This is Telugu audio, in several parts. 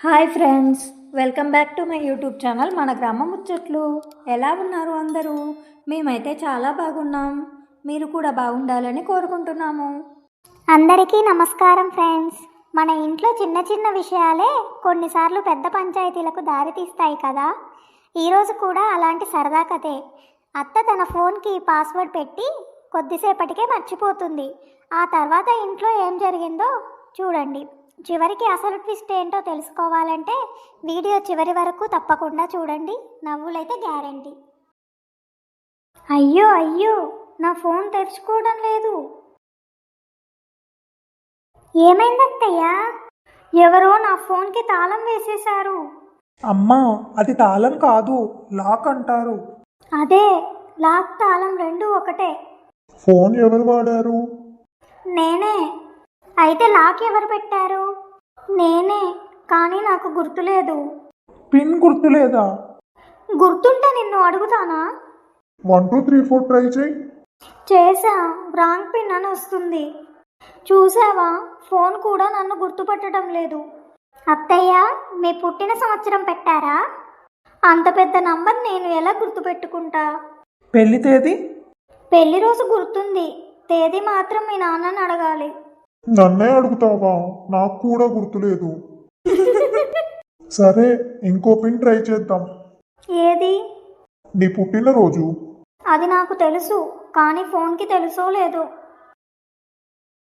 Hi friends, welcome back to my YouTube channel మన గ్రామ ముచ్చట్లు. ఎలా ఉన్నారు అందరూ? మేమైతే చాలా బాగున్నాం. మీరు కూడా బాగుండాలని కోరుకుంటున్నాము. అందరికీ నమస్కారం ఫ్రెండ్స్. మన ఇంట్లో చిన్న చిన్న విషయాలే కొన్నిసార్లు పెద్ద పంచాయతీలకు దారితీస్తాయి కదా. ఈరోజు కూడా అలాంటి సరదా కథే. అత్త తన ఫోన్కి పాస్వర్డ్ పెట్టి కొద్దిసేపటికే మర్చిపోతుంది. ఆ తర్వాత ఇంట్లో ఏం జరిగిందో చూడండి. చివరికి అసలు ట్విస్ట్ ఏంటో తెలుసుకోవాలంటే వీడియో చివరి వరకు తప్పకుండా చూడండి. నవ్వులైతే గ్యారంటీ. అయ్యో అయ్యో, నా ఫోన్ తెరుచుకోవడం లేదు. ఏమైందత్తయ్యా? ఎవరో నా ఫోన్కి తాళం వేసేశారు. అమ్మా, అది తాళం కాదు, లాక్ అంటారు. అదే, లాక్ తాళం రెండు ఒకటే. ఫోన్ ఎవరు వాడారు? నేనే. అయితే లాక్ ఎవరు పెట్టారు? నేనే, కానీ నాకు గుర్తులేదు. పిన్ గుర్తులేదా? గుర్తుంటే నిన్ను అడుగుతానా? 1 2 3 4 ట్రై చేయి. చేసా, రాంగ్ పిన్ అని వస్తుంది. చూసావా, ఫోన్ కూడా నన్ను గుర్తుపట్టడం లేదు. అత్తయ్య, మీ పుట్టిన సంవత్సరం పెట్టారా? అంత పెద్ద నంబర్ నేను ఎలా గుర్తుపెట్టుకుంటా? పెళ్లి తేదీ? పెళ్లి రోజు గుర్తుంది, తేదీ మాత్రం మీ నాన్నని అడగాలి. నన్నే అడుగుతావా? నాకు కూడా గుర్తులేదు. సరే, ఇంకో పిన్ ట్రై చేద్దాం. ఏది? నీ పుట్టినరోజు. అది నాకు తెలుసు, కానీ ఫోన్కి తెలుసో లేదో.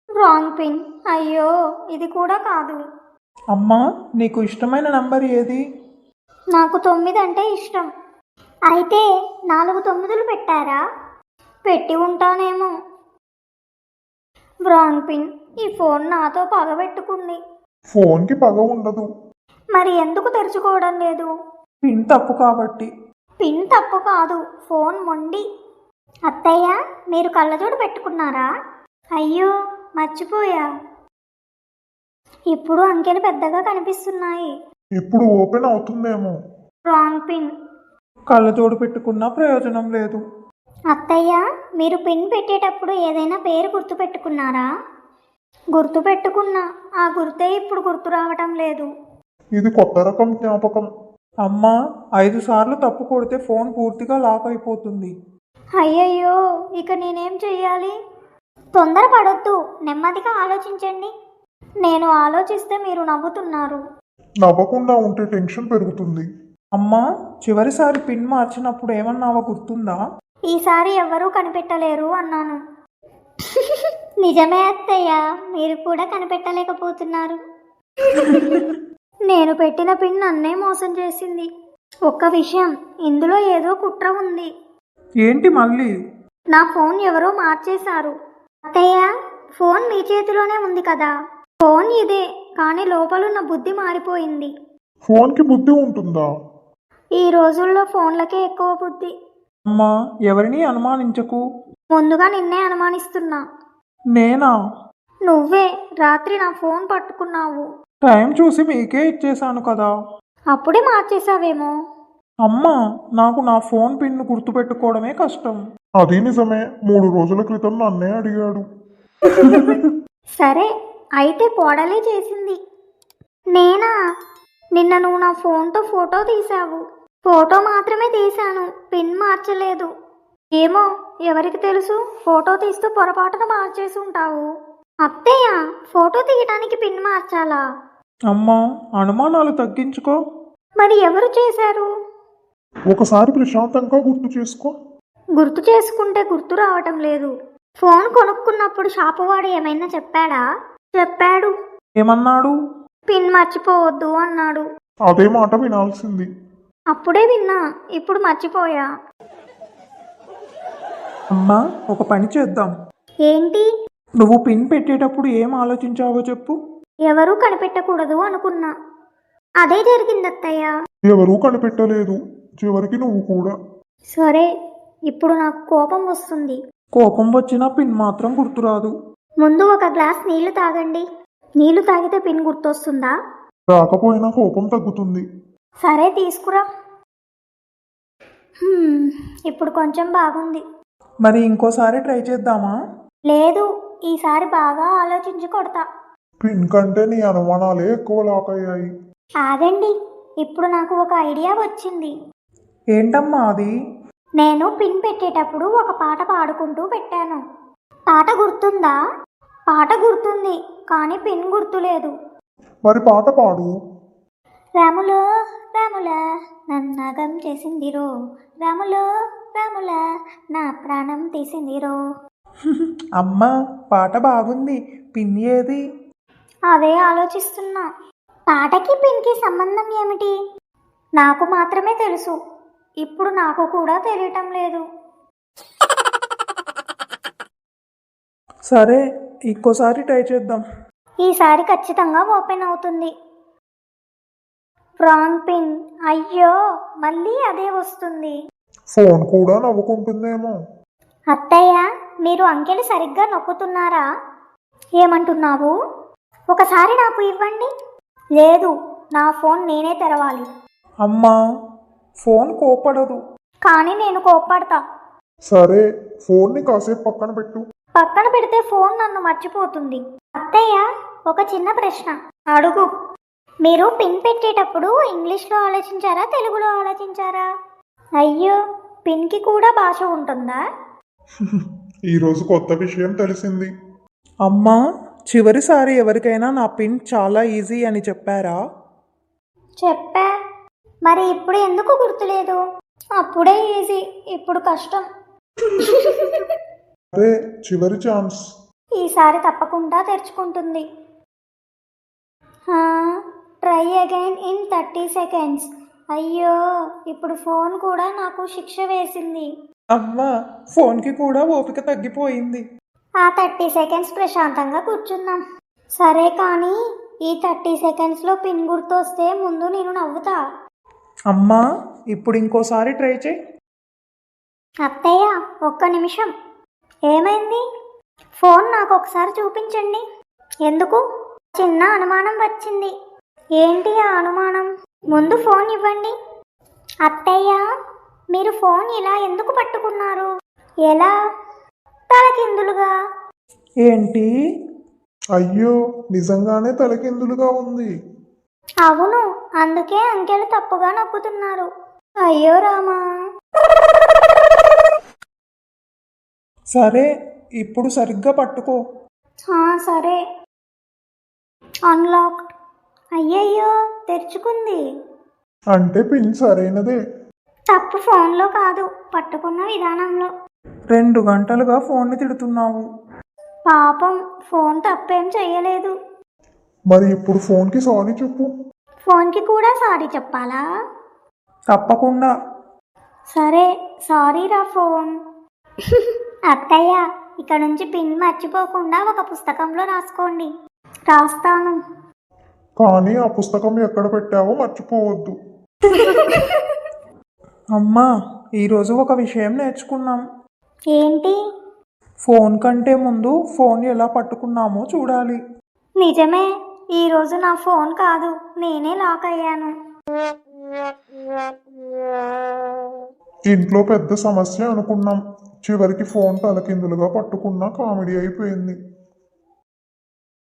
Wrong pin. అయ్యో, ఇది కూడా కాదు. అమ్మా, నీకు ఇష్టమైన నంబర్ ఏది? నాకు 9 అంటే ఇష్టం. అయితే 4 9లు పెట్టారా? పెట్టి ఉంటానేమో. Wrong pin. ఈ ఫోన్ నాతో పగబెట్టుకుంది. ఫోన్కి పగ ఉండదు. మరి ఎందుకు తెరుచుకోవడం లేదు? పిన్ తప్పు కాబట్టి. పిన్ తప్పు కాదు, ఫోన్ మొండి. అత్తయ్య, మీరు కళ్ళజోడు పెట్టుకున్నారా? అయ్యో, మర్చిపోయా. ఇప్పుడు అంకెలు పెద్దగా కనిపిస్తున్నాయి. ఇప్పుడు ఓపెన్ అవుతుందేమో. Wrong pin. కళ్ళజోడు పెట్టుకున్నా ప్రయోజనం లేదు. అత్తయ్య, మీరు పిన్ పెట్టేటప్పుడు ఏదైనా పేరు గుర్తు పెట్టుకున్నారా? గుర్తు పెట్టుకున్నా, ఆ గుర్తే ఇప్పుడు గుర్తు రావటం లేదు. ఇది కొత్త రకం జ్ఞాపకం. అమ్మా, 5 సార్లు తప్పు కొడితే ఫోన్ పూర్తిగా లాక్ అయిపోతుంది. అయ్యయ్యో, ఇక నేనేం చెయ్యాలి? తొందరపడొద్దు, నెమ్మదిగా ఆలోచించండి. నేను ఆలోచిస్తే మీరు నవ్వుతున్నారు. నవ్వకుండా ఉంటే టెన్షన్ పెరుగుతుంది. అమ్మా, చివరిసారి పిన్ మార్చినప్పుడు ఏమన్నావో గుర్తుందా? ఈసారి ఎవ్వరూ కనిపెట్టలేరు అన్నాను. నిజమే అత్తయ్య, మీరు కూడా కనిపెట్టలేకపోతున్నారు. నేను పెట్టిన పిన్ నన్నే మోసం చేసింది. ఒక్క విషయం, ఇందులో ఏదో కుట్ర ఉంది. ఏంటి మళ్ళీ? నా ఫోన్ ఎవరో మార్చేశారు. అత్తయ్య, ఫోన్ మీ చేతిలోనే ఉంది కదా. ఫోన్ ఇదే, కానీ లోపలున్న బుద్ధి మారిపోయింది. ఫోన్కి బుద్ధి ఉంటుందా? ఈ రోజుల్లో ఫోన్లకే ఎక్కువ బుద్ధి. అమ్మా, ఎవరిని అనుమానించకు. ముందుగా నిన్నే అనుమానిస్తున్నా. నేనా? నువ్వే. రాత్రి నా ఫోన్ పట్టుకున్నావు. టైం చూసి మీకే ఇచ్చేశాను కదా. అప్పుడే మార్చేశావేమో. అమ్మా, నాకు నా ఫోన్ పిన్ గుర్తుపెట్టుకోవడమే కష్టం. అది నిజమే. 3 రోజుల క్రితం నన్నే అడిగాడు. సరే, అయితే పోడలే చేసింది. నేనా? నిన్న నువ్వు నా ఫోన్తో ఫోటో తీశావు. ఫోటో మాత్రమే తీశాను, పిన్ మార్చలేదు. ఏమో, ఎవరికి తెలుసు, ఫోటో తీస్తూ పొరపాటున మార్చేసి ఉంటావు. అత్తయ్య, ఫోటో తీయటానికి పిన్ మార్చాలా? అమ్మా, అనుమానాలు తగ్గించుకో. మరి ఎవరు చేశారు? ఒకసారి ప్రశాంతంగా గుర్తు చేసుకో. గుర్తు చేసుకుంటే గుర్తు రావటం లేదు. ఫోన్ కొనుక్కున్నప్పుడు షాపువాడు ఏమైనా చెప్పాడా? చెప్పాడు. ఏమన్నాడు? పిన్ మర్చిపోవద్దు అన్నాడు. అదే మాట వినాల్సింది. అప్పుడే విన్నా, ఇప్పుడు మర్చిపోయా. అమ్మా, ఒక పని చేద్దాం. ఏంటి? నువ్వు పిన్ పెట్టేటప్పుడు ఏం ఆలోచించావో చెప్పు. ఎవరూ కనిపెట్టకూడదు అనుకున్నా. అదే జరిగింది అత్తయ్య. ఎవరూ కనిపెట్టలేదు, చివరికి నువ్వు కూడా. సరే, ఇప్పుడు నాకు కోపం వస్తుంది. కోపం వచ్చినా పిన్ మాత్రం గుర్తురాదు. ముందు ఒక గ్లాస్ నీళ్లు తాగండి. నీళ్లు తాగితే పిన్ గుర్తొస్తుందా? రాకపోయినా కోపం తగ్గుతుంది. సరే, తీసుకురా. ఇప్పుడు కొంచెం బాగుంది. మరి ఇంకోసారి ట్రై చేద్దామా? లేదు, ఈసారి బాగా ఆలోచించి కొడతా. పిన్ కంటే నీ అనుమానాలే ఎక్కువ లాక్ అయ్యాయి. ఆగండి, ఇప్పుడు నాకు ఒక ఐడియా వచ్చింది. ఏంటమ్మా అది? నేను పిన్ పెట్టేటప్పుడు ఒక పాట పాడుకుంటూ పెట్టాను. పాట గుర్తుందా? పాట గుర్తుంది, కానీ పిన్ గుర్తులేదు. మరి పాట పాడు. రాములో రాముల నన్నగం చేసిందిరో, రాములో రాముల నా ప్రాణం తీసిందిరో. అమ్మా పాట బాగుంది, పిన్ ఏది? అదే ఆలోచిస్తున్నా. పాటకి పిన్కి సంబంధం ఏమిటి? నాకు మాత్రమే తెలుసు. ఇప్పుడు నాకు కూడా తెలియటం లేదు. సరే ఇంకోసారి ట్రై చేద్దాం. ఈసారి ఖచ్చితంగా ఓపెన్ అవుతుంది. Wrong pin. అయ్యో, మళ్ళీ అదే వస్తుంది. ఫోన్ కూడా నవ్వుకుంటుందేమో. అత్తయ్య, మీరు అంకెలు సరిగ్గా నొక్కుతున్నారా? ఏమంటున్నావు? ఒకసారి నాకు ఇవ్వండి. లేదు, నా ఫోన్ నేనే తెరవాలి. అమ్మా ఫోన్ కోపడదు. కానీ నేను కోప్పడతా. సరే, ఫోన్ని కాసేపు పక్కన పెట్టు. పక్కన పెడితే ఫోన్ నన్ను మర్చిపోతుంది. అత్తయ్య, ఒక చిన్న ప్రశ్న. అడుగు. మీరు పిన్ పెట్టేటప్పుడు ఇంగ్లీష్లో ఆలోచించారా, తెలుగులో ఆలోచించారా? అయ్యో, పిన్కి కూడా భాష ఉంటుందా? ఈరోజు కొత్త విషయం తెలిసింది. అమ్మా చివరిసారి ఎవరికైనా నా పిన్ చాలా ఈజీ అని చెప్పారా? చెప్పా. మరి ఇప్పుడు ఎందుకు గుర్తులేదు? అప్పుడే ఈజీ, ఇప్పుడు కష్టం. అరే, చివరి ఛాన్స్. ఈసారి తప్పకుండా తెరుచుకుంటుంది. Try again in 30 seconds. అయ్యో, ఇప్పుడు ఫోన్ కూడా నాకు శిక్ష వేసింది. అమ్మా ఫోన్కి కూడా ఓపిక తగ్గిపోయింది. ఆ 30 seconds ప్రశాంతంగా కూర్చుందాం. సరే, కానీ ఈ 30 secondsలో పిన్ గుర్తొస్తే ముందు నేను నవ్వుతా. అమ్మా ఇప్పుడు ఇంకోసారి ట్రై చేయి. అత్తయ్య, ఒక్క నిమిషం. ఏమైంది? ఫోన్ నాకు ఒకసారి చూపించండి. ఎందుకు? చిన్న అనుమానం వచ్చింది. ఏంటి ఆ అనుమానం? ముందు ఫోన్ ఇవ్వండి. అత్తయ్య, మీరు ఫోన్ ఇలా ఎందుకు పట్టుకున్నారు? ఎలా? తలకిందులుగా. ఏంటి? అయ్యో, నిజంగానే తలకిందులుగా ఉంది. అవును, అందుకే అంకెలు తప్పుగా నొక్కుతున్నారు. అయ్యో రామా. సరే ఇప్పుడు సరిగ్గా పట్టుకో. సరే. అన్లాక్డ్. అయ్యయ్యో, తెరుచుకుంది. అంటే పిన్ సరైనదే. తప్పు ఫోన్లో కాదు, పట్టుకున్న విధానంలో. 2 గంటలుగా ఫోన్ని తిడుతున్నావు. పాపం, ఫోన్ తప్పేం చెయ్యలేదు. మరి ఇప్పుడు ఫోన్కి సారీ చెప్పు. ఫోన్కి కూడా సారీ చెప్పాలా? తప్పకుండా. సరే, సారీ రా ఫోన్. అత్తయ్య, ఇక్కడ నుంచి పిన్ మర్చిపోకుండా ఒక పుస్తకంలో రాసుకోండి. రాస్తాను. కానీ ఆ పుస్తకం ఎక్కడ పెట్టావో మర్చిపోవద్దు. అమ్మా ఈరోజు ఒక విషయం నేర్చుకున్నాం. ఏంటి? ఫోన్ కంటే ముందు ఫోన్ ఎలా పట్టుకున్నామో చూడాలి. నిజమే, ఈరోజు నా ఫోన్ కాదు, నేనే లాక్ అయ్యాను. ఇంట్లో పెద్ద సమస్య అనుకున్నాం. చివరికి ఫోన్ తలకిందులుగా పట్టుకున్నా కామెడీ అయిపోయింది.